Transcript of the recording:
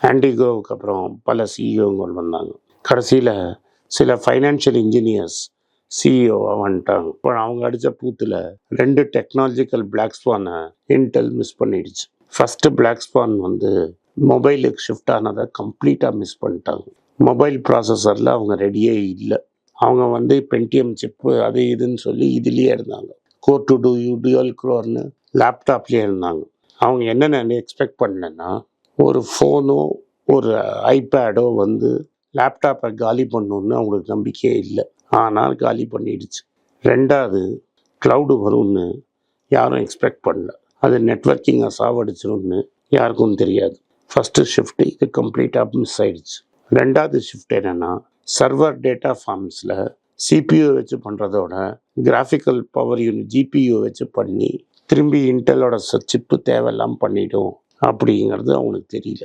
ஆண்டிகோவுக்கு அப்புறம் பல சிஇஓங்கள் வந்தாங்க. கடைசியில் சில ஃபைனான்ஷியல் இன்ஜினியர்ஸ் சிஇஓவாக வந்துட்டாங்க. இப்போ அவங்க அடித்த பூத்தில் 2 டெக்னாலஜிக்கல் பிளாக் ஸ்வானை இன்டெல் மிஸ் பண்ணிடுச்சு. ஃபஸ்ட்டு பிளாக் ஸ்வான் மொபைலுக்கு ஷிஃப்ட் ஆனதை கம்ப்ளீட்டாக மிஸ் பண்ணிட்டாங்க. மொபைல் ப்ராசஸரில் அவங்க ரெடியே இல்லை. அவங்க பென்டிஎம் சிப்பு அது இதுன்னு சொல்லி இதுலேயே இருந்தாங்க. கோர் டு டியூயல் க்ரோர்னு லேப்டாப்லேயே இருந்தாங்க. அவங்க என்னென்ன எக்ஸ்பெக்ட் பண்ணலன்னா, ஒரு ஃபோனோ ஒரு ஐபேடோ லேப்டாப்பை காலி பண்ணணுன்னு அவங்களுக்கு நம்பிக்கையே இல்லை. ஆனால் காலி பண்ணிடுச்சு. 2வது க்ளவுடு வரும்னு யாரும் எக்ஸ்பெக்ட் பண்ணல. அது நெட்வொர்க்கிங்கை சாவடிச்சிடும்னு யாருக்கும் தெரியாது. ஃபஸ்ட்டு ஷிஃப்ட் இது கம்ப்ளீட்டாக மிஸ் ஆயிடுச்சு. 2வது ஷிஃப்ட் என்னென்னா, சர்வர் டேட்டா ஃபார்ம்ஸில் சிபியூ வச்சு பண்ணுறதோட கிராஃபிக்கல் பவர் யூனிட் ஜிபியூ வச்சு பண்ணி திரும்பி இன்டெலோட சிப்பு தேவையில்லாமல் பண்ணிடும் அப்படிங்கிறது அவங்களுக்கு தெரியல.